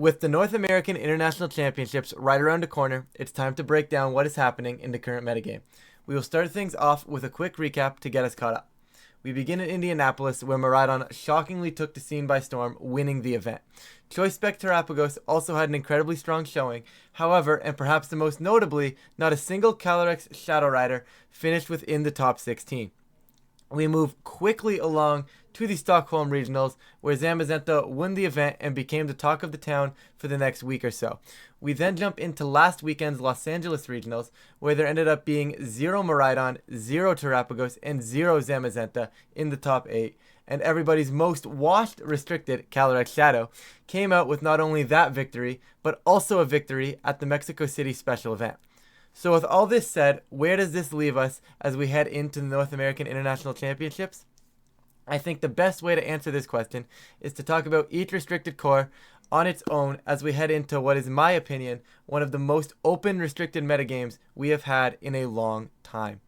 With the North American International Championships right around the corner, it's time to break down what is happening in the current metagame. We will start things off with a quick recap to get us caught up. We begin in Indianapolis, where Miraidon shockingly took the scene by storm, winning the event. Choice Spec Terapagos also had an incredibly strong showing. However, and perhaps the most notably, not a single Caly-S Shadow Rider finished within the top 16. We move quickly along to the Stockholm Regionals, where Zamazenta won the event and became the talk of the town for the next week or so. We then jump into last weekend's Los Angeles Regionals, where there ended up being 0 Miraidon, 0 Terapagos, and 0 Zamazenta in the top 8. And everybody's most washed restricted, Caly-S Shadow, came out with not only that victory, but also a victory at the Mexico City special event. So with all this said, where does this leave us as we head into the North American International Championships? I think the best way to answer this question is to talk about each restricted core on its own as we head into what is, in my opinion, one of the most open restricted metagames we have had in a long time.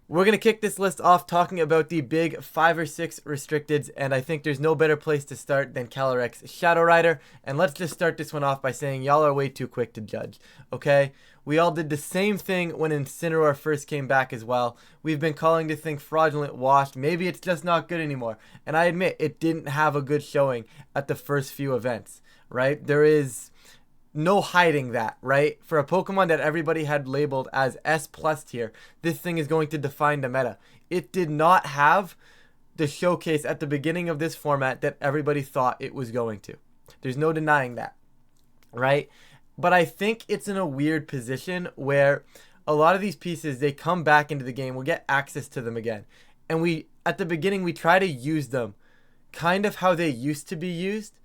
We're going to kick this list off talking about the big 5 or 6 restricteds, and I think there's no better place to start than Caly-S Shadow Rider. And let's just start this one off by saying y'all are way too quick to judge, okay? We all did the same thing when Incineroar first came back as well. We've been calling this thing fraudulent washed. Maybe it's just not good anymore. And I admit, it didn't have a good showing at the first few events, right? There is no hiding that, right? For a Pokemon that everybody had labeled as S+ tier, this thing is going to define the meta. It did not have the showcase at the beginning of this format that everybody thought it was going to. There's no denying that, right? But I think it's in a weird position where a lot of these pieces, they come back into the game. We'll get access to them again. And at the beginning, we try to use them kind of how they used to be used,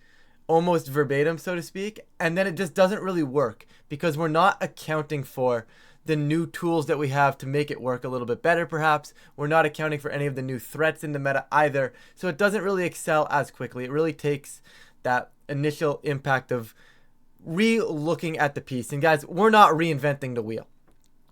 almost verbatim, so to speak. And then it just doesn't really work because we're not accounting for the new tools that we have to make it work a little bit better, perhaps. We're not accounting for any of the new threats in the meta either. So it doesn't really excel as quickly. It really takes that initial impact of re-looking at the piece. And guys, we're not reinventing the wheel,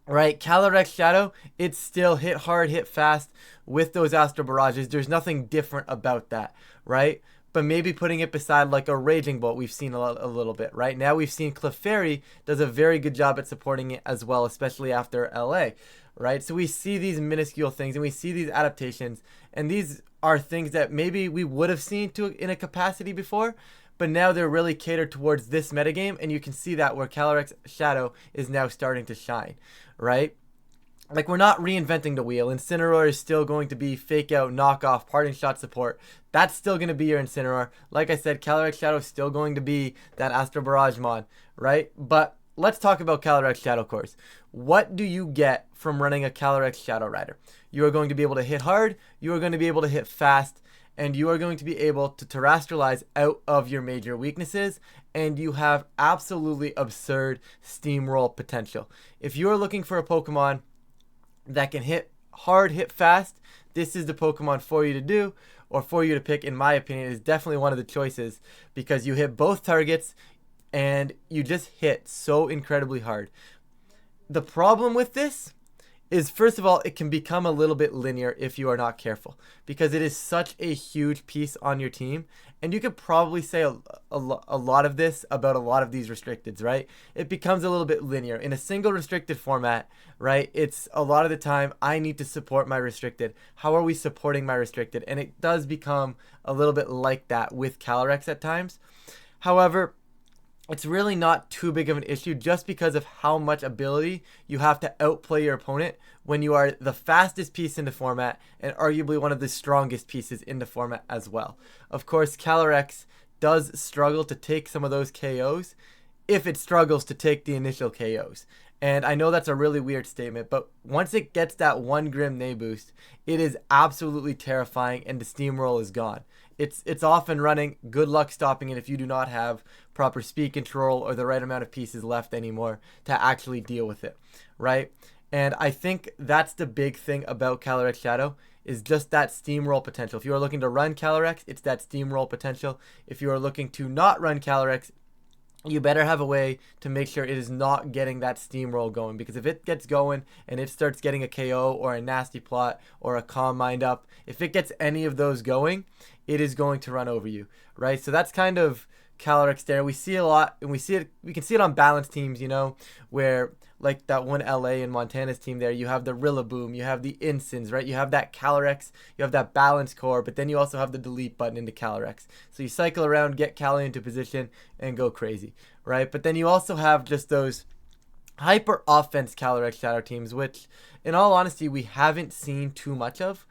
right? Caly-S Shadow, it's still hit hard, hit fast with those Astro Barrages. There's nothing different about that, right? But maybe putting it beside like a Raging Bolt, we've seen a little bit, right? Now we've seen Clefairy does a very good job at supporting it as well, especially after LA, right? So we see these minuscule things and we see these adaptations, and these are things that maybe we would have seen in a capacity before, but now they're really catered towards this metagame, and you can see that where Caly-S Shadow is now starting to shine, right? Like, we're not reinventing the wheel. Incineroar is still going to be fake out, knockoff, parting shot support. That's still going to be your Incineroar. Like I said, Caly-S Shadow is still going to be that Astro Barrage mod, right? But let's talk about Caly-S Shadow cores. What do you get from running a Caly-S Shadow Rider? You are going to be able to hit hard, you are going to be able to hit fast, and you are going to be able to terrestrialize out of your major weaknesses, and you have absolutely absurd steamroll potential. If you are looking for a Pokemon that can hit hard, hit fast, this is the Pokemon for you to do, or for you to pick. In my opinion, it is definitely one of the choices because you hit both targets and you just hit so incredibly hard. The problem with this is, first of all, it can become a little bit linear if you are not careful, because it is such a huge piece on your team. And you could probably say a lot of this about a lot of these restricteds, right? It becomes a little bit linear. In a single restricted format, right, it's a lot of the time, I need to support my restricted. How are we supporting my restricted? And it does become a little bit like that with Caly-S at times. However, it's really not too big of an issue just because of how much ability you have to outplay your opponent when you are the fastest piece in the format and arguably one of the strongest pieces in the format as well. Of course, Caly-S does struggle to take some of those KOs if it struggles to take the initial KOs. And I know that's a really weird statement, but once it gets that one Grim Neigh boost, it is absolutely terrifying and the steamroll is gone. It's off and running. Good luck stopping it if you do not have proper speed control or the right amount of pieces left anymore to actually deal with it, right? And I think that's the big thing about Caly-S Shadow is just that steamroll potential. If you are looking to run Caly-S, it's that steamroll potential. If you are looking to not run Caly-S, you better have a way to make sure it is not getting that steamroll going, because if it gets going and it starts getting a KO or a nasty plot or a calm mind up, if it gets any of those going, it is going to run over you, right? So that's kind of Calyrex there. We see a lot, and we can see it on balanced teams, you know, where like that one LA and Montana's team there, you have the Rillaboom, you have the Insins, right? You have that Calyrex, you have that balanced core, but then you also have the delete button into Calyrex. So you cycle around, get Cali into position, and go crazy, right? But then you also have just those hyper offense Calyrex Shadow teams, which in all honesty we haven't seen too much of.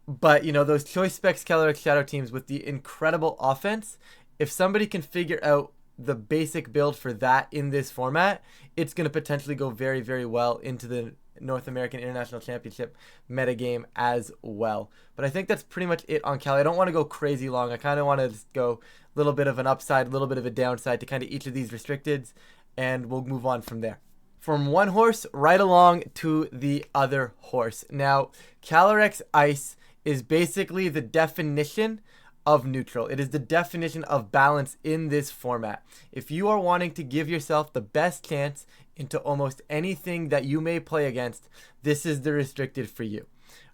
But you know, those choice specs Calyrex Shadow teams with the incredible offense, if somebody can figure out the basic build for that in this format, it's going to potentially go very, very well into the North American International Championship metagame as well. But I think that's pretty much it on Cali. I don't want to go crazy long. I kind of want to just go a little bit of an upside, a little bit of a downside to kind of each of these restricteds, and we'll move on from there. From one horse right along to the other horse. Now, Calyrex Ice is basically the definition of neutral. It is the definition of balance in this format. If you are wanting to give yourself the best chance into almost anything that you may play against, this is the restricted for you,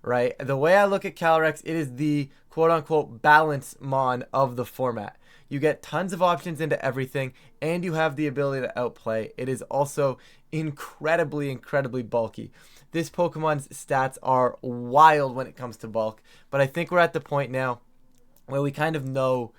right? The way I look at Calyrex, it is the quote-unquote balance mon of the format. You get tons of options into everything, and you have the ability to outplay. It is also incredibly, incredibly bulky. This Pokemon's stats are wild when it comes to bulk, but I think we're at the point now where we kind of know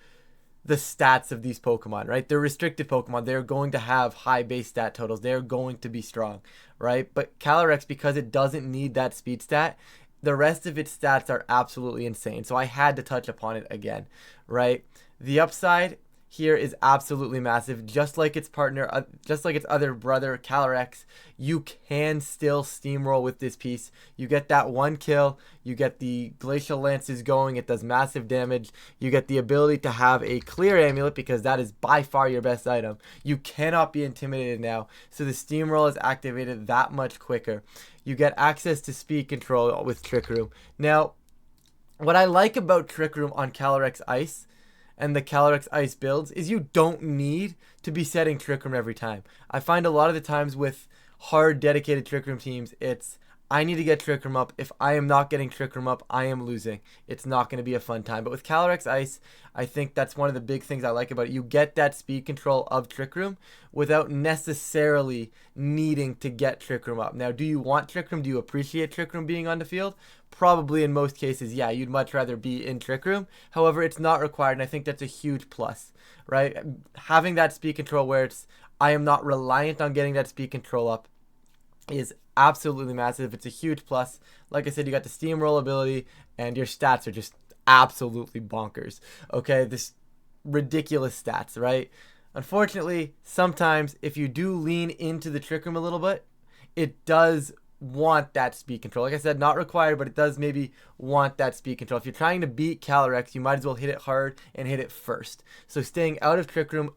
the stats of these Pokemon, right? They're restricted Pokemon. They're going to have high base stat totals. They're going to be strong, right? But Calyrex, because it doesn't need that speed stat, the rest of its stats are absolutely insane. So I had to touch upon it again, right? The upside here is absolutely massive. Just like its partner, just like its other brother, Calyrex, you can still steamroll with this piece. You get that one kill, you get the Glacial Lances going, it does massive damage. You get the ability to have a clear amulet because that is by far your best item. You cannot be intimidated now, so the steamroll is activated that much quicker. You get access to speed control with Trick Room. Now, what I like about Trick Room on Calyrex Ice and the Calyrex Ice builds is you don't need to be setting Trick Room every time. I find a lot of the times with hard dedicated Trick Room teams, it's I need to get Trick Room up. If I am not getting Trick Room up, I am losing. It's not going to be a fun time. But with Calyrex Ice, I think that's one of the big things I like about it. You get that speed control of Trick Room without necessarily needing to get Trick Room up. Now, do you want Trick Room? Do you appreciate Trick Room being on the field? Probably in most cases, yeah, you'd much rather be in Trick Room. However, it's not required, and I think that's a huge plus, right? Having that speed control where it's I am not reliant on getting that speed control up is absolutely massive. It's a huge plus. Like I said, you got the steamroll ability, and your stats are just absolutely bonkers. Okay, this ridiculous stats, right? Unfortunately, sometimes if you do lean into the Trick Room a little bit, it does want that speed control. Like I said, not required, but it does maybe want that speed control. If you're trying to beat Calyrex, you might as well hit it hard and hit it first. So staying out of Trick Room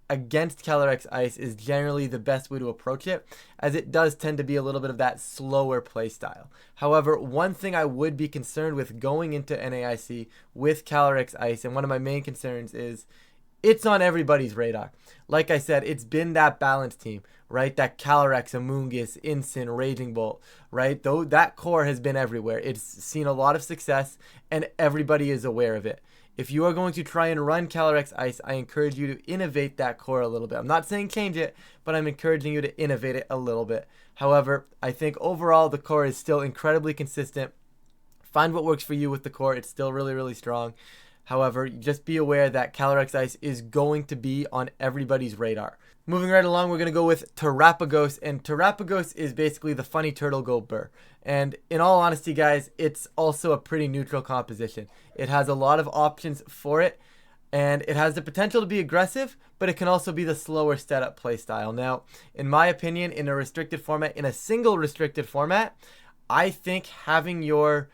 against Calyrex Ice is generally the best way to approach it, as it does tend to be a little bit of that slower play style. However, one thing I would be concerned with going into NAIC with Calyrex Ice, and one of my main concerns is it's on everybody's radar. Like I said, it's been that balance team, right? That Calyrex, Amoonguss, Incin, Raging Bolt, right? Though that core has been everywhere. It's seen a lot of success, and everybody is aware of it. If you are going to try and run Calyrex Ice, I encourage you to innovate that core a little bit. I'm not saying change it, but I'm encouraging you to innovate it a little bit. However, I think overall the core is still incredibly consistent. Find what works for you with the core. It's still really, really strong. However, just be aware that Calyrex Ice is going to be on everybody's radar. Moving right along, we're going to go with Terapagos, and Terapagos is basically the funny turtle go burr. And in all honesty, guys, it's also a pretty neutral composition. It has a lot of options for it, and it has the potential to be aggressive, but it can also be the slower setup play style. Now, in my opinion, in a restricted format, in a single restricted format, I think having your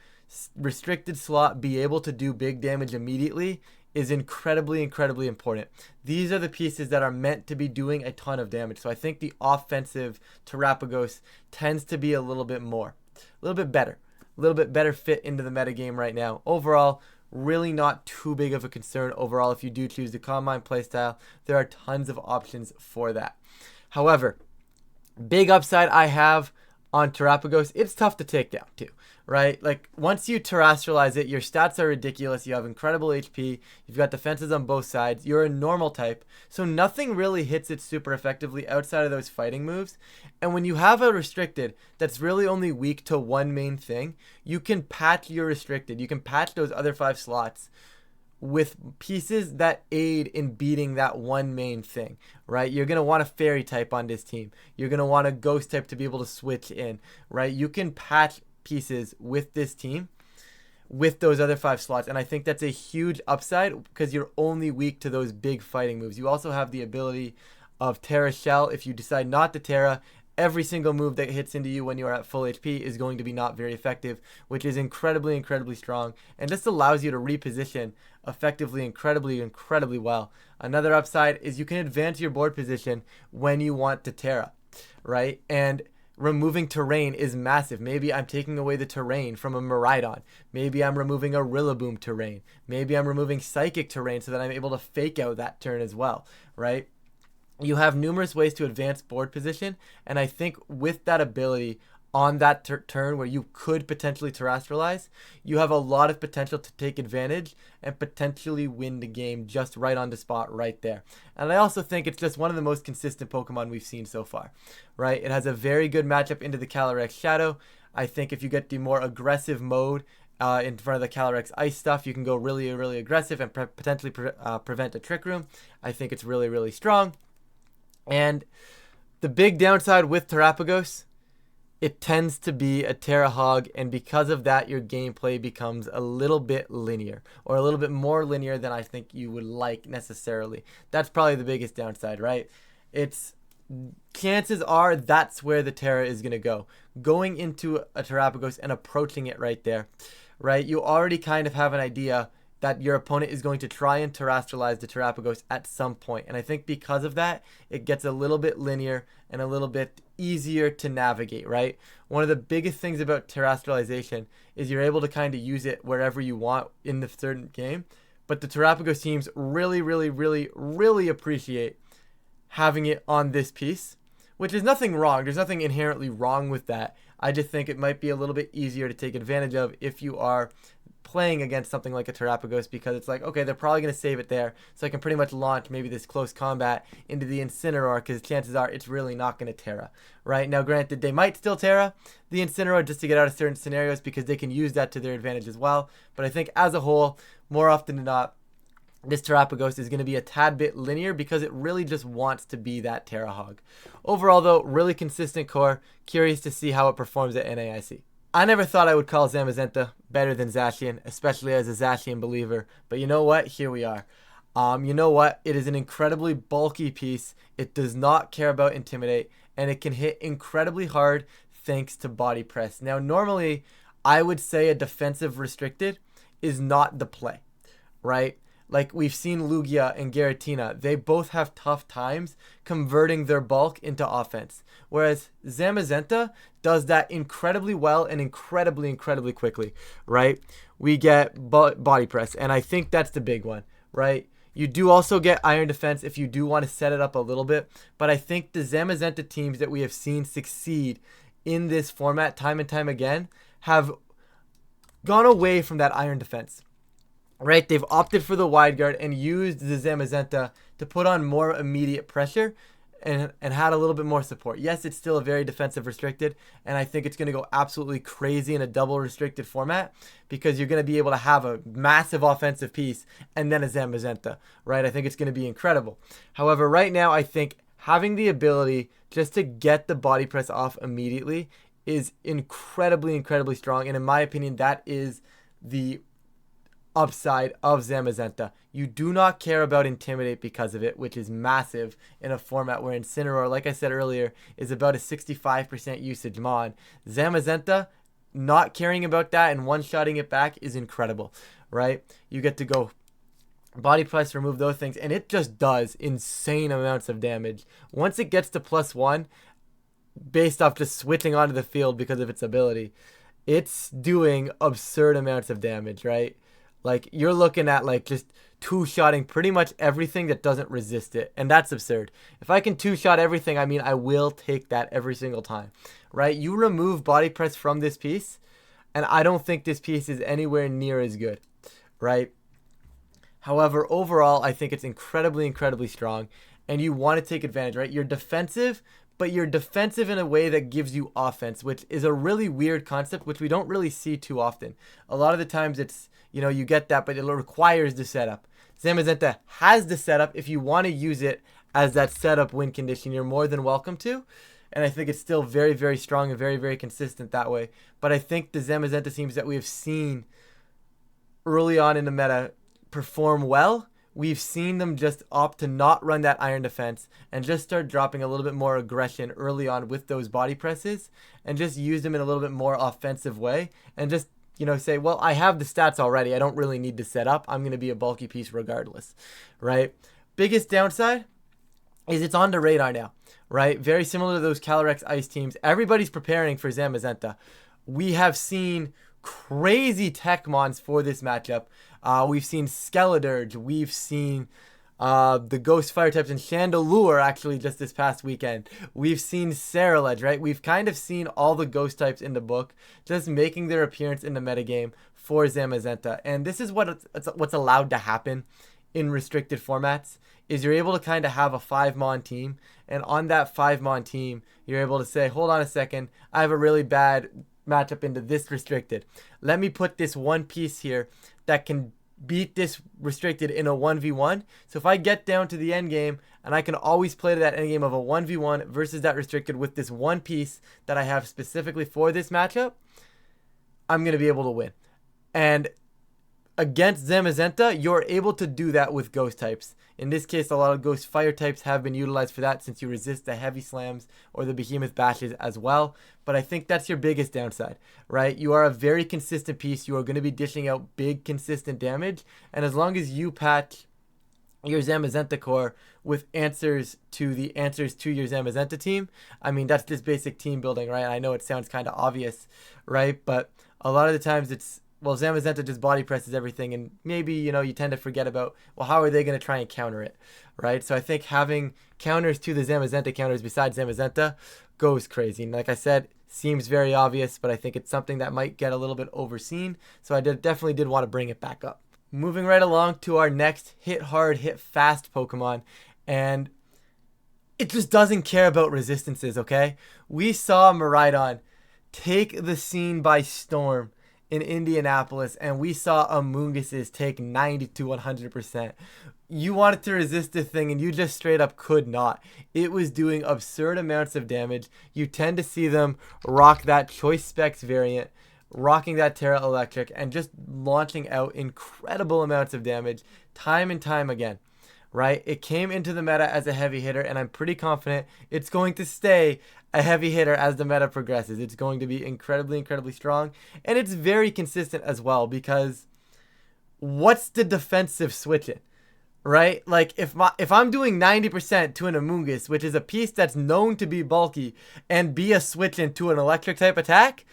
restricted slot be able to do big damage immediately is incredibly, incredibly important. These are the pieces that are meant to be doing a ton of damage. So I think the offensive Terapagos tends to be a little bit better fit into the metagame right now. Overall, really not too big of a concern overall if you do choose the Combine playstyle. There are tons of options for that. However, big upside I have on Terapagos, it's tough to take down too, right? Like once you terrestrialize it, your stats are ridiculous. You have incredible HP. You've got defenses on both sides. You're a normal type, so nothing really hits it super effectively outside of those fighting moves. And when you have a restricted that's really only weak to one main thing, you can patch your restricted. You can patch those other 5 slots with pieces that aid in beating that one main thing, right? You're going to want a fairy type on this team. You're going to want a ghost type to be able to switch in, right? You can patch pieces with this team with those other 5 slots, and I think that's a huge upside because you're only weak to those big fighting moves. You also have the ability of Terra Shell. If you decide not to Terra, every single move that hits into you when you are at full HP is going to be not very effective, which is incredibly, incredibly strong, and just allows you to reposition effectively, incredibly well. Another upside is you can advance your board position when you want to Terra, right? And removing terrain is massive. Maybe I'm taking away the terrain from a Miraidon. Maybe I'm removing a Rillaboom terrain. Maybe I'm removing Psychic terrain so that I'm able to fake out that turn as well, right? You have numerous ways to advance board position, and I think with that ability on that turn where you could potentially terrestrialize, you have a lot of potential to take advantage and potentially win the game just right on the spot right there. And I also think it's just one of the most consistent Pokemon we've seen so far, right? It has a very good matchup into the Calyrex Shadow. I think if you get the more aggressive mode in front of the Calyrex Ice stuff, you can go really, really aggressive and potentially prevent a Trick Room. I think it's really, really strong. And the big downside with Terapagos, it tends to be a Terra Hog, and because of that, your gameplay becomes a little bit linear, or a little bit more linear than I think you would like necessarily. That's probably the biggest downside, right? Chances are that's where the Terra is going to go. Going into a Terapagos and approaching it right there, right? You already kind of have an idea that your opponent is going to try and terrestrialize the Terapagos at some point. And I think because of that, it gets a little bit linear and a little bit easier to navigate, right? One of the biggest things about terrestrialization is you're able to kind of use it wherever you want in the certain game. But the Terapagos teams really appreciate having it on this piece, which is nothing wrong. There's nothing inherently wrong with that. I just think it might be a little bit easier to take advantage of if you are playing against something like a Terapagos, because it's like, okay, they're probably going to save it there, so I can pretty much launch maybe this close combat into the Incineroar, because chances are it's really not going to Terra, right? Now, granted, they might still Terra the Incineroar just to get out of certain scenarios, because they can use that to their advantage as well, but I think as a whole, more often than not, this Terapagos is going to be a tad bit linear because it really just wants to be that Terra Hog. Overall, though, really consistent core. Curious to see how it performs at NAIC. I never thought I would call Zamazenta better than Zacian, especially as a Zacian believer. But you know what? Here we are. You know what? It is an incredibly bulky piece. It does not care about Intimidate, and it can hit incredibly hard thanks to Body Press. Now, normally, I would say a defensive restricted is not the play, right? Like we've seen Lugia and Giratina, they both have tough times converting their bulk into offense. Whereas Zamazenta does that incredibly well and incredibly quickly, right? We get body press, and I think that's the big one, right? You do also get Iron Defense if you do want to set it up a little bit, but I think the Zamazenta teams that we have seen succeed in this format time and time again have gone away from that Iron Defense. Right, they've opted for the wide guard and used the Zamazenta to put on more immediate pressure and had a little bit more support. Yes, it's still a very defensive restricted, and I think it's going to go absolutely crazy in a double restricted format because you're going to be able to have a massive offensive piece and then a Zamazenta, right? I think it's going to be incredible. However, right now, I think having the ability just to get the body press off immediately is incredibly strong, and in my opinion, that is the upside of Zamazenta. You do not care about Intimidate because of it, which is massive in a format where Incineroar, like I said earlier, is about a 65% usage mon. Zamazenta, not caring about that and one-shotting it back is incredible, right? You get to go body press, remove those things, and it just does insane amounts of damage. Once it gets to +1, based off just switching onto the field because of its ability, it's doing absurd amounts of damage, right? Like, you're looking at, like, just two-shotting pretty much everything that doesn't resist it. And that's absurd. If I can two-shot everything, I mean, I will take that every single time, right? You remove body press from this piece, and I don't think this piece is anywhere near as good, right? However, overall, I think it's incredibly, incredibly strong, and you want to take advantage, right? You're defensive, but you're defensive in a way that gives you offense, which is a really weird concept, which we don't really see too often. A lot of the times it's, you know, you get that, but it requires the setup. Zamazenta has the setup. If you want to use it as that setup win condition, you're more than welcome to. And I think it's still very, very strong and very, very consistent that way. But I think the Zamazenta teams that we have seen early on in the meta perform well, we've seen them just opt to not run that iron defense and just start dropping a little bit more aggression early on with those body presses and just use them in a little bit more offensive way and just, you know, say, well, I have the stats already. I don't really need to set up. I'm going to be a bulky piece regardless, right? Biggest downside is it's on the radar now, right? Very similar to those Caly-S ice teams. Everybody's preparing for Zamazenta. We have seen crazy tech mons for this matchup. We've seen Skeledirge. We've seen the Ghost Fire types and Chandelure actually just this past weekend. We've seen Ceruledge, right? We've kind of seen all the Ghost types in the book just making their appearance in the metagame for Zamazenta. And this is what's allowed to happen in restricted formats is you're able to kind of have a 5-mon team. And on that 5-mon team, you're able to say, hold on a second, I have a really bad matchup into this restricted. Let me put this one piece here that can beat this restricted in a 1v1. So if I get down to the end game and I can always play to that end game of a 1v1 versus that restricted with this one piece that I have specifically for this matchup, I'm going to be able to win. And against Zamazenta, you're able to do that with ghost types. In this case, a lot of ghost fire types have been utilized for that since you resist the heavy slams or the behemoth bashes as well. But I think that's your biggest downside, right? You are a very consistent piece. You are going to be dishing out big, consistent damage. And as long as you patch your Zamazenta core with answers to your Zamazenta team, I mean, that's just basic team building, right? I know it sounds kind of obvious, right? But a lot of the times it's, well, Zamazenta just body presses everything, and maybe, you know, you tend to forget about, well, how are they going to try and counter it, right? So I think having counters to the Zamazenta counters besides Zamazenta goes crazy. And like I said, seems very obvious, but I think it's something that might get a little bit overseen. So I definitely did want to bring it back up. Moving right along to our next hit hard, hit fast Pokemon, and it just doesn't care about resistances, okay? We saw Miraidon take the scene by storm in Indianapolis, and we saw Amoonguses take 90 to 100%. You wanted to resist the thing, and you just straight up could not. It was doing absurd amounts of damage. You tend to see them rock that Choice Specs variant, rocking that Terra Electric, and just launching out incredible amounts of damage time and time again, right? It came into the meta as a heavy hitter, and I'm pretty confident it's going to stay a heavy hitter as the meta progresses. It's going to be incredibly, incredibly strong, and it's very consistent as well, because what's the defensive switch in, right? Like, if I'm doing 90% to an Amoonguss, which is a piece that's known to be bulky, and be a switch into an electric type attack,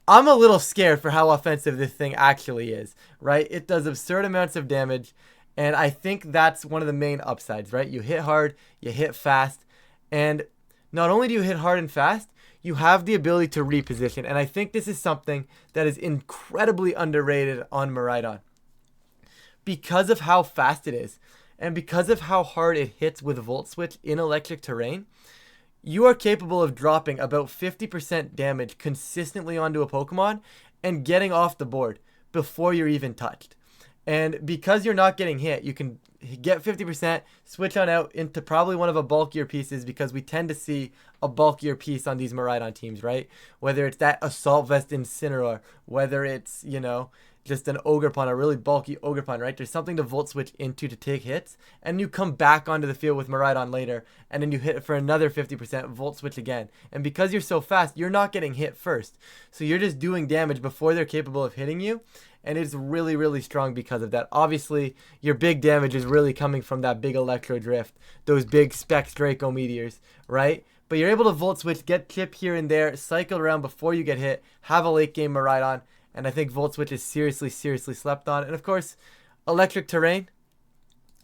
I'm a little scared for how offensive this thing actually is, right? It does absurd amounts of damage, and I think that's one of the main upsides, right? You hit hard, you hit fast, and not only do you hit hard and fast, you have the ability to reposition. And I think this is something that is incredibly underrated on Miraidon. Because of how fast it is, and because of how hard it hits with Volt Switch in electric terrain, you are capable of dropping about 50% damage consistently onto a Pokemon and getting off the board before you're even touched. And because you're not getting hit, you can get 50%, switch on out into probably one of a bulkier pieces, because we tend to see a bulkier piece on these Miraidon teams, right? Whether it's that Assault Vest Incineroar, whether it's, you know, just an Ogerpon, a really bulky Ogerpon, right? There's something to Volt Switch into to take hits, and you come back onto the field with Miraidon later, and then you hit it for another 50%, Volt Switch again. And because you're so fast, you're not getting hit first. So you're just doing damage before they're capable of hitting you, and it's really, really strong because of that. Obviously, your big damage is really coming from that big Electro Drift, those big Specs Draco Meteors, right? But you're able to Volt Switch, get chip here and there, cycle around before you get hit, have a late game Miraidon, and I think Volt Switch is seriously slept on. And of course, Electric Terrain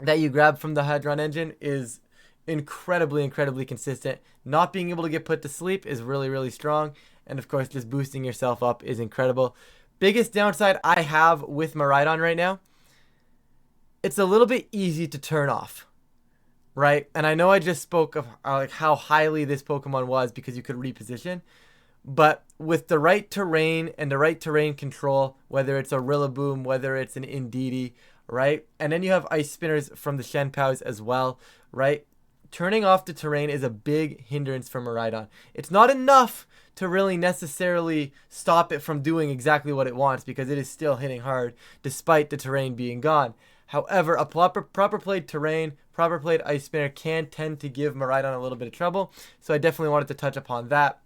that you grab from the Hadron engine is incredibly consistent. Not being able to get put to sleep is really strong, and of course just boosting yourself up is incredible. Biggest downside I have with Miraidon right now, it's a little bit easy to turn off, right? And I know I just spoke of like how highly this Pokemon was because you could reposition, but with the right terrain and the right terrain control, whether it's a Rillaboom, whether it's an Indeedee, right? And then you have Ice Spinners from the Shenpaos as well, right? Turning off the terrain is a big hindrance for Miraidon. It's not enough to really necessarily stop it from doing exactly what it wants because it is still hitting hard despite the terrain being gone. However, a proper played terrain, proper played Ice Spinner can tend to give Miraidon a little bit of trouble. So I definitely wanted to touch upon that.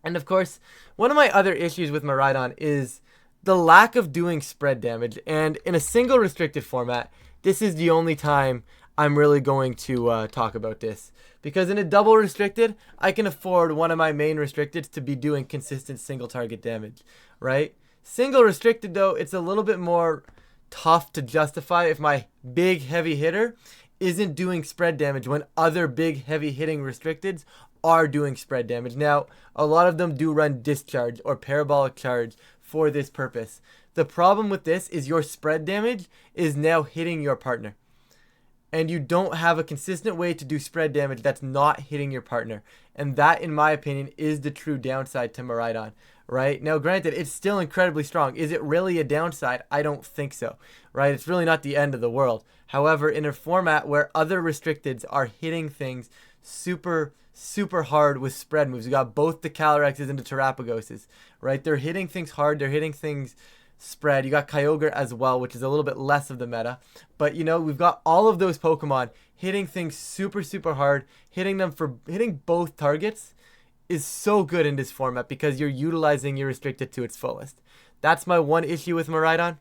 And of course, one of my other issues with Miraidon is the lack of doing spread damage. And in a single restricted format, this is the only time I'm really going to talk about this. Because in a double restricted, I can afford one of my main restricteds to be doing consistent single target damage, right? Single restricted though, it's a little bit more tough to justify if my big heavy hitter isn't doing spread damage when other big heavy hitting restricteds are doing spread damage. Now, a lot of them do run discharge or parabolic charge for this purpose. The problem with this is your spread damage is now hitting your partner. And you don't have a consistent way to do spread damage that's not hitting your partner. And that, in my opinion, is the true downside to Miraidon, right? Now, granted, it's still incredibly strong. Is it really a downside? I don't think so, right? It's really not the end of the world. However, in a format where other restricteds are hitting things super hard with spread moves, you got both the Caly-X's and the Terapagoses, right? They're hitting things hard. They're hitting things spread. You got Kyogre as well, which is a little bit less of the meta. But, you know, we've got all of those Pokemon hitting things super hard. Hitting both targets is so good in this format because you're utilizing your restricted to its fullest. That's my one issue with Miraidon.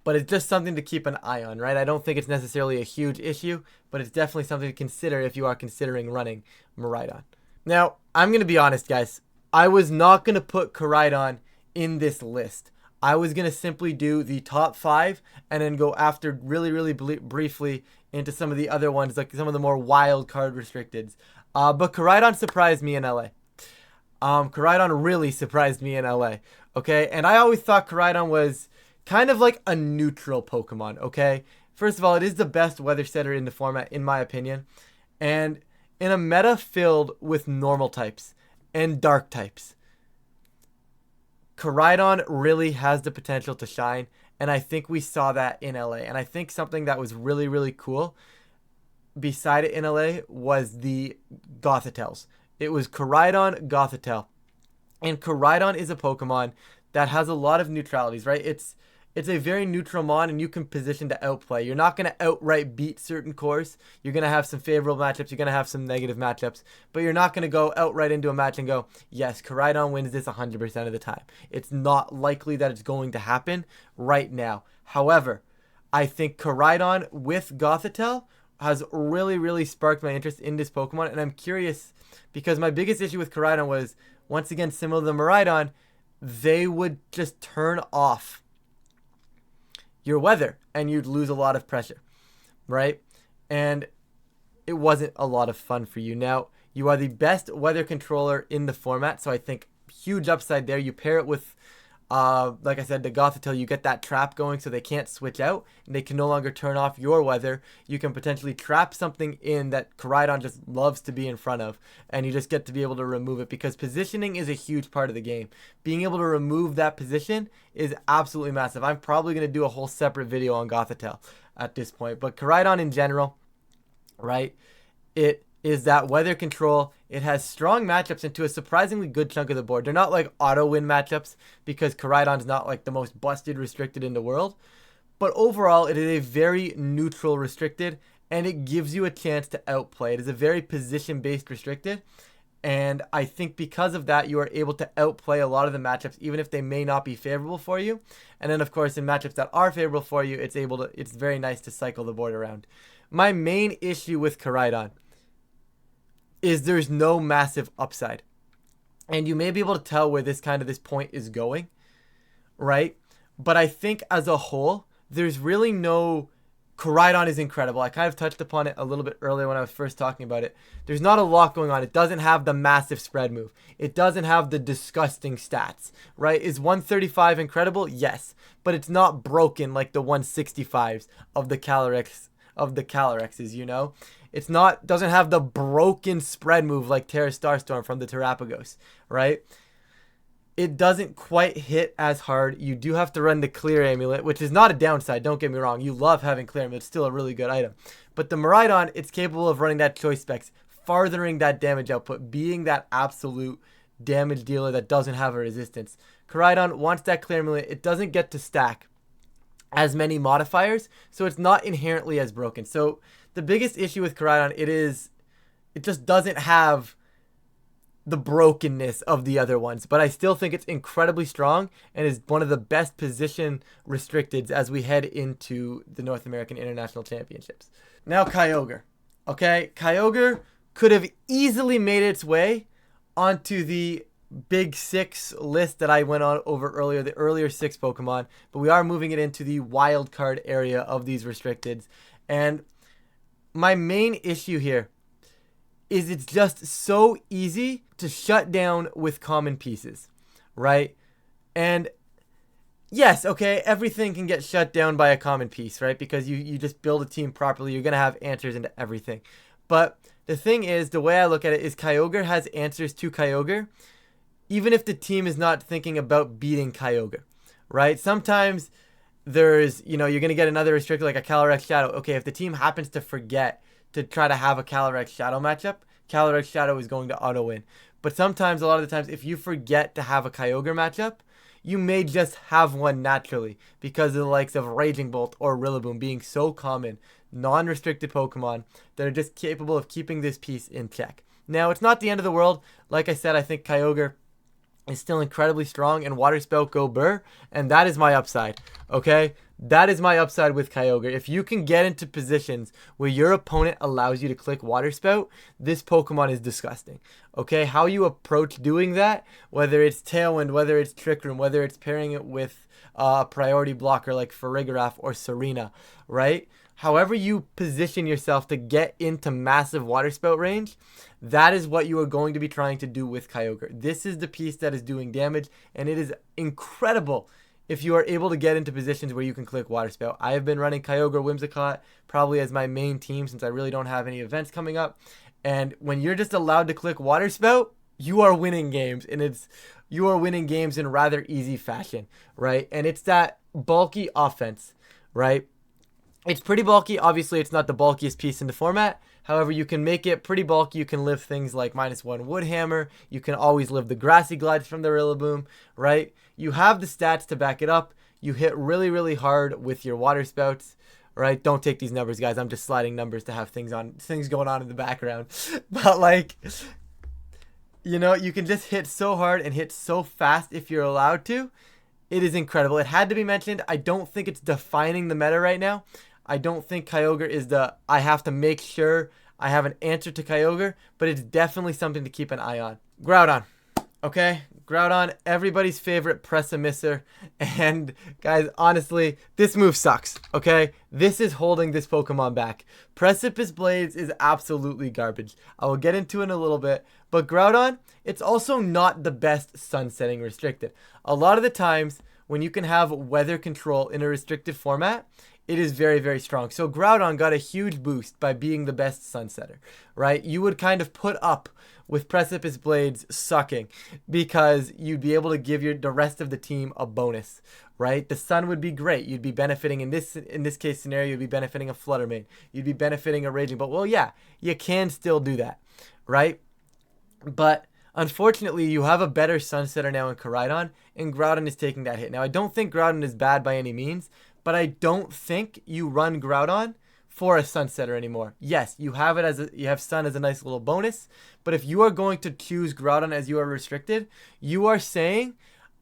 But it's just something to keep an eye on, right? I don't think it's necessarily a huge issue, but it's definitely something to consider if you are considering running Miraidon. Now, I'm going to be honest, guys. I was not going to put Koraidon in this list. I was going to simply do the top 5 and then go after really briefly into some of the other ones, like some of the more wild card restricteds. But Koraidon surprised me in LA. Koraidon really surprised me in LA. Okay, and I always thought Koraidon was kind of like a neutral Pokemon. Okay, first of all, it is the best weather setter in the format, in my opinion. And in a meta filled with normal types and dark types, Koraidon really has the potential to shine, and I think we saw that in LA. And I think something that was really cool beside it in LA was the Gothitels. It was Koraidon Gothitelle. And Koraidon is a Pokemon that has a lot of neutralities, right? It's a very neutral mon, and you can position to outplay. You're not going to outright beat certain cores. You're going to have some favorable matchups. You're going to have some negative matchups. But you're not going to go outright into a match and go, yes, Koraidon wins this 100% of the time. It's not likely that it's going to happen right now. However, I think Koraidon with Gothitelle has really sparked my interest in this Pokemon. And I'm curious because my biggest issue with Koraidon was, once again, similar to Miraidon, they would just turn off your weather and you'd lose a lot of pressure, right? And it wasn't a lot of fun for you. Now, you are the best weather controller in the format, so I think huge upside there. You pair it with, like I said, the Gothitelle, you get that trap going so they can't switch out and they can no longer turn off your weather. You can potentially trap something in that Koraidon just loves to be in front of, and you just get to be able to remove it because positioning is a huge part of the game. Being able to remove that position is absolutely massive. I'm probably going to do a whole separate video on Gothitelle at this point, but Koraidon in general, right? It is that weather control. It has strong matchups into a surprisingly good chunk of the board. They're not like auto win matchups because Koraidon's not like the most busted restricted in the world. But overall, it is a very neutral restricted, and it gives you a chance to outplay. It is a very position-based restricted, and I think because of that, you are able to outplay a lot of the matchups, even if they may not be favorable for you. And then, of course, in matchups that are favorable for you, it's very nice to cycle the board around. My main issue with Koraidon is there's no massive upside. And you may be able to tell where this point is going, right? But I think as a whole, there's really no... Koraidon is incredible. I kind of touched upon it a little bit earlier when I was first talking about it. There's not a lot going on. It doesn't have the massive spread move. It doesn't have the disgusting stats, right? Is 135 incredible? Yes. But it's not broken like the 165s of the Caly-X's, you know? It's not, doesn't have the broken spread move like Terra Starstorm from the Terapagos, right? It doesn't quite hit as hard. You do have to run the Clear Amulet, which is not a downside. Don't get me wrong. You love having Clear Amulet. It's still a really good item. But the Miraidon, it's capable of running that choice specs, farthering that damage output, being that absolute damage dealer that doesn't have a resistance. Koraidon wants that Clear Amulet. It doesn't get to stack as many modifiers, so it's not inherently as broken. So the biggest issue with Koraidon, it just doesn't have the brokenness of the other ones, but I still think it's incredibly strong and is one of the best position restricteds as we head into the North American International Championships. Now Kyogre. Okay, Kyogre could have easily made its way onto the big 6 list that I went on over earlier, the earlier 6 Pokemon, but we are moving it into the wild card area of these restricteds. And my main issue here is it's just so easy to shut down with common pieces, right? And yes, okay, everything can get shut down by a common piece, right? Because you just build a team properly, you're going to have answers into everything. But the thing is, the way I look at it is Kyogre has answers to Kyogre, even if the team is not thinking about beating Kyogre, right? Sometimes there's, you know, you're going to get another restricted like a Calyrex Shadow. Okay, if the team happens to forget to try to have a Calyrex Shadow matchup, Calyrex Shadow is going to auto win. But sometimes, a lot of the times, if you forget to have a Kyogre matchup, you may just have one naturally because of the likes of Raging Bolt or Rillaboom being so common, non-restricted Pokemon that are just capable of keeping this piece in check. Now, it's not the end of the world. Like I said, I think Kyogre is still incredibly strong, and Water Spout go burr, and that is my upside, okay? That is my upside with Kyogre. If you can get into positions where your opponent allows you to click Water Spout, this Pokemon is disgusting, okay? How you approach doing that, whether it's Tailwind, whether it's Trick Room, whether it's pairing it with a priority blocker like Farigiraf or Serena, right? However you position yourself to get into massive Water Spout range, that is what you are going to be trying to do with Kyogre. This is the piece that is doing damage, and it is incredible if you are able to get into positions where you can click Water Spout. I have been running Kyogre Whimsicott probably as my main team since I really don't have any events coming up. And when you're just allowed to click Water Spout, you are winning games, and you are winning games in rather easy fashion, right? And it's that bulky offense, right? It's pretty bulky. Obviously, it's not the bulkiest piece in the format. However, you can make it pretty bulky. You can live things like -1 Wood Hammer. You can always live the Grassy Glides from the Rillaboom, right? You have the stats to back it up. You hit really, really hard with your Water Spouts, right? Don't take these numbers, guys. I'm just sliding numbers to have things going on in the background. But, like, you know, you can just hit so hard and hit so fast if you're allowed to. It is incredible. It had to be mentioned. I don't think it's defining the meta right now. I don't think Kyogre is I have to make sure I have an answer to Kyogre, but it's definitely something to keep an eye on. Groudon. Okay? Groudon, everybody's favorite press-emisser. And, guys, honestly, this move sucks. Okay? This is holding this Pokemon back. Precipice Blades is absolutely garbage. I will get into it in a little bit. But Groudon, it's also not the best sunsetting restricted. A lot of the times, when you can have weather control in a restricted format, it is very, very strong. So Groudon got a huge boost by being the best sunsetter, right? You would kind of put up with Precipice Blades sucking because you'd be able to give the rest of the team a bonus, right? The sun would be great. You'd be benefiting in this case scenario. You'd be benefiting a Flutter Mane. You'd be benefiting a Raging Bolt. Well, yeah, you can still do that, right? But unfortunately, you have a better sunsetter now in Koraidon, and Groudon is taking that hit. Now, I don't think Groudon is bad by any means, but I don't think you run Groudon for a sunsetter anymore. Yes, you have it you have sun as a nice little bonus, but if you are going to choose Groudon as you are restricted, you are saying,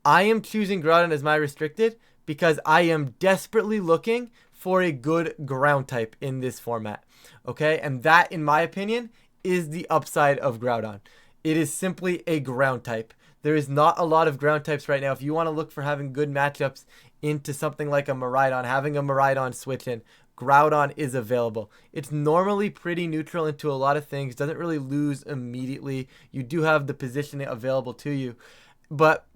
I am choosing Groudon as my restricted because I am desperately looking for a good ground type in this format. Okay, and that, in my opinion, is the upside of Groudon. It is simply a ground type. There is not a lot of ground types right now. If you want to look for having good matchups into something like a Miraidon, having a Miraidon switch in, Groudon is available. It's normally pretty neutral into a lot of things. Doesn't really lose immediately. You do have the positioning available to you. But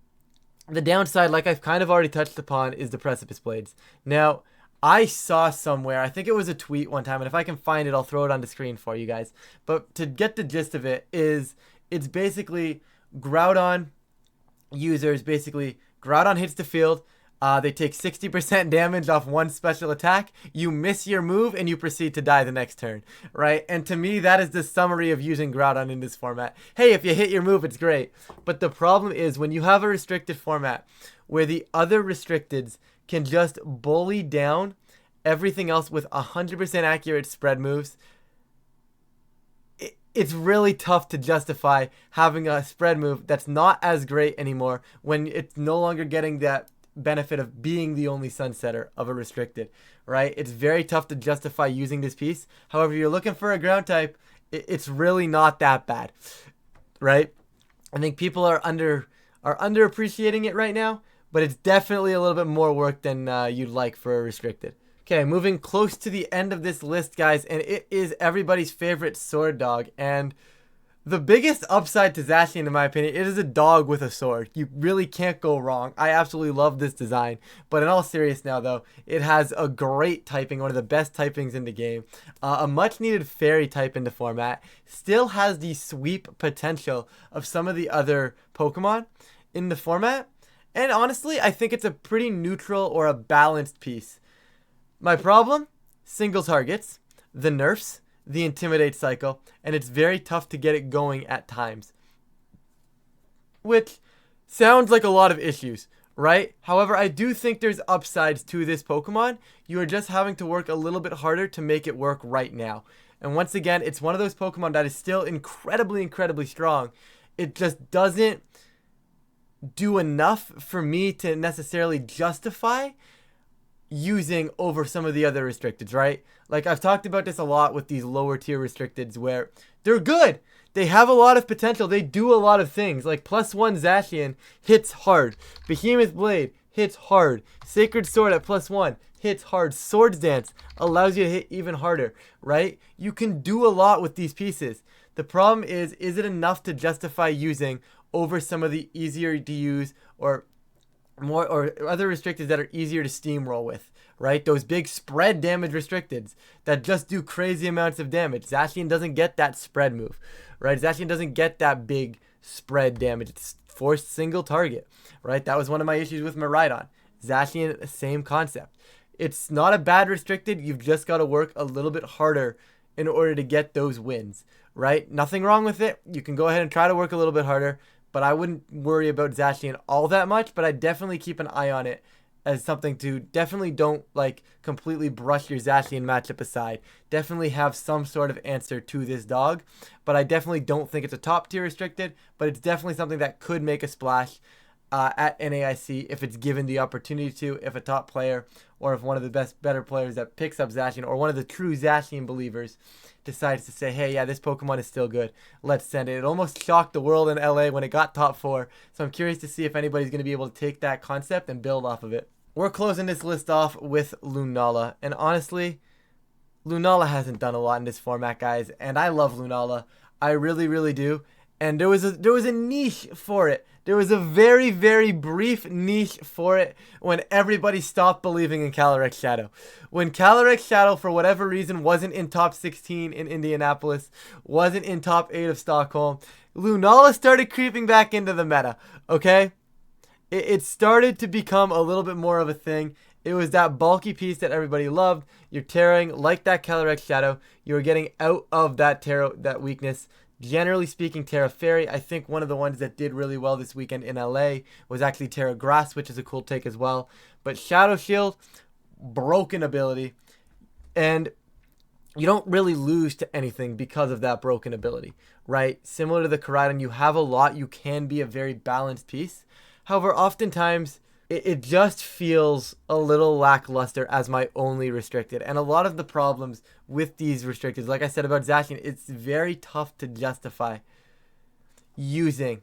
the downside, like I've kind of already touched upon, is the Precipice Blades. Now, I saw somewhere, I think it was a tweet one time, and if I can find it, I'll throw it on the screen for you guys. But to get the gist of it is, it's basically Groudon users, basically, Groudon hits the field, they take 60% damage off one special attack, you miss your move, and you proceed to die the next turn, right? And to me, that is the summary of using Groudon in this format. Hey, if you hit your move, it's great. But the problem is, when you have a restricted format, where the other restricteds can just bully down everything else with 100% accurate spread moves, it's really tough to justify having a spread move that's not as great anymore when it's no longer getting that benefit of being the only sunsetter of a restricted, right? It's very tough to justify using this piece. However, you're looking for a ground type, it's really not that bad, right? I think people are underappreciating it right now, but it's definitely a little bit more work than you'd like for a restricted. Okay, moving close to the end of this list, guys, and it is everybody's favorite sword dog. And the biggest upside to Zacian, in my opinion, it is a dog with a sword. You really can't go wrong. I absolutely love this design. But in all seriousness now, though, it has a great typing, one of the best typings in the game. A much-needed fairy type in the format. Still has the sweep potential of some of the other Pokemon in the format. And honestly, I think it's a pretty neutral or a balanced piece. My problem? Single targets, the nerfs, the Intimidate cycle, and it's very tough to get it going at times. Which sounds like a lot of issues, right? However, I do think there's upsides to this Pokemon. You are just having to work a little bit harder to make it work right now. And once again, it's one of those Pokemon that is still incredibly, incredibly strong. It just doesn't do enough for me to necessarily justify using over some of the other restricteds, right? Like, I've talked about this a lot with these lower tier restricteds where they're good. They have a lot of potential. They do a lot of things. Like, +1 Zacian hits hard. Behemoth Blade hits hard. Sacred Sword at +1 hits hard. Swords Dance allows you to hit even harder, right? You can do a lot with these pieces. The problem is it enough to justify using over some of the easier to use or other restricteds that are easier to steamroll with, right? Those big spread damage restricteds that just do crazy amounts of damage. Zacian doesn't get that spread move, right? Zacian doesn't get that big spread damage. It's forced single target, right? That was one of my issues with Miraidon. Zacian, same concept. It's not a bad restricted. You've just got to work a little bit harder in order to get those wins, right? Nothing wrong with it. You can go ahead and try to work a little bit harder, but I wouldn't worry about Zacian all that much, but I'd definitely keep an eye on it as something to definitely don't like completely brush your Zacian matchup aside. Definitely have some sort of answer to this dog, but I definitely don't think it's a top tier restricted, but it's definitely something that could make a splash at NAIC if it's given the opportunity to, if a top player or if one of the better players that picks up Zacian or one of the true Zacian believers decides to say, hey, yeah, this Pokemon is still good. Let's send it. It almost shocked the world in LA when it got top 4. So I'm curious to see if anybody's going to be able to take that concept and build off of it. We're closing this list off with Lunala. And honestly, Lunala hasn't done a lot in this format, guys. And I love Lunala. I really, really do. And there was a niche for it. There was a very, very brief niche for it when everybody stopped believing in Calyrex Shadow. When Calyrex Shadow, for whatever reason, wasn't in top 16 in Indianapolis, wasn't in top 8 of Stockholm, Lunala started creeping back into the meta, okay? It started to become a little bit more of a thing. It was that bulky piece that everybody loved. You're tearing like that Calyrex Shadow. You were getting out of that weakness. Generally speaking, Terra Fairy, I think one of the ones that did really well this weekend in LA was actually Terra Grass, which is a cool take as well. But Shadow Shield, broken ability. And you don't really lose to anything because of that broken ability, right? Similar to the Koraidon, you have a lot. You can be a very balanced piece. However, oftentimes, it just feels a little lackluster as my only restricted. And a lot of the problems with these restricted, like I said about Zacian, it's very tough to justify using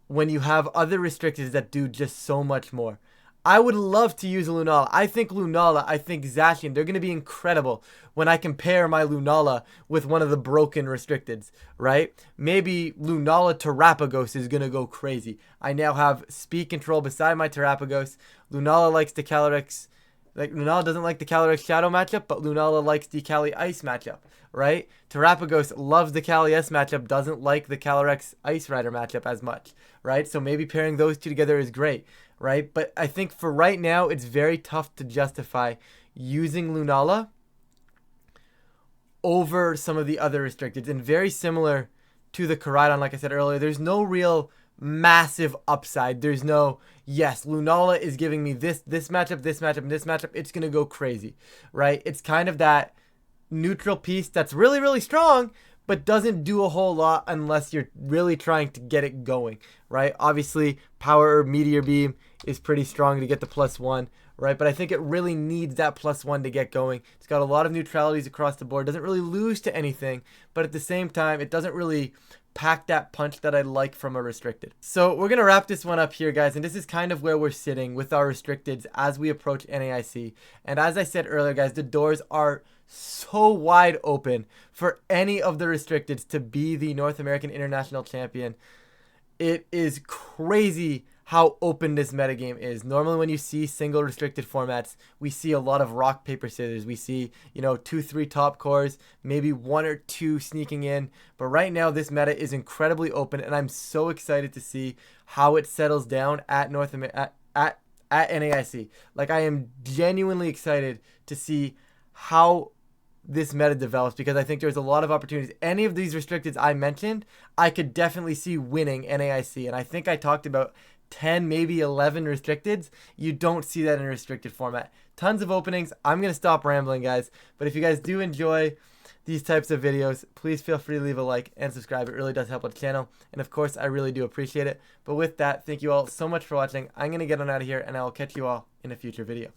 when you have other restricteds that do just so much more. I would love to use Lunala. I think Zacian, they're going to be incredible when I compare my Lunala with one of the broken restricteds, right? Maybe Lunala Terapagos is going to go crazy. I now have speed control beside my Terapagos. Lunala likes the Calyrex. Like, Lunala doesn't like the Calyrex Shadow matchup, but Lunala likes the Caly-Ice matchup, right? Terapagos loves the Caly-S matchup, doesn't like the Calyrex Ice Rider matchup as much, right? So maybe pairing those two together is great, right? But I think for right now, it's very tough to justify using Lunala over some of the other restricteds. And very similar to the Koraidon, like I said earlier, there's no real massive upside. There's no, yes, Lunala is giving me this matchup, this matchup, and this matchup. It's going to go crazy, right? It's kind of that neutral piece that's really, really strong, but doesn't do a whole lot unless you're really trying to get it going, right? Obviously, Power Meteor Beam is pretty strong to get the +1, right? But I think it really needs that +1 to get going. It's got a lot of neutralities across the board. Doesn't really lose to anything, but at the same time, it doesn't really pack that punch that I like from a restricted. So we're going to wrap this one up here, guys, and this is kind of where we're sitting with our restricteds as we approach NAIC. And as I said earlier, guys, the doors are so wide open for any of the restricteds to be the North American International Champion. It is crazy how open this metagame is. Normally when you see single restricted formats, we see a lot of rock, paper, scissors. We see, 2-3 top cores, maybe 1 or 2 sneaking in. But right now this meta is incredibly open, and I'm so excited to see how it settles down at at NAIC. Like, I am genuinely excited to see how this meta develops, because I think there's a lot of opportunities. Any of these restricteds I mentioned, I could definitely see winning NAIC. And I think I talked about 10, maybe 11 restricteds. You don't see that in a restricted format. Tons of openings. I'm going to stop rambling, guys. But if you guys do enjoy these types of videos, please feel free to leave a like and subscribe. It really does help out the channel. And of course, I really do appreciate it. But with that, thank you all so much for watching. I'm going to get on out of here, and I will catch you all in a future video.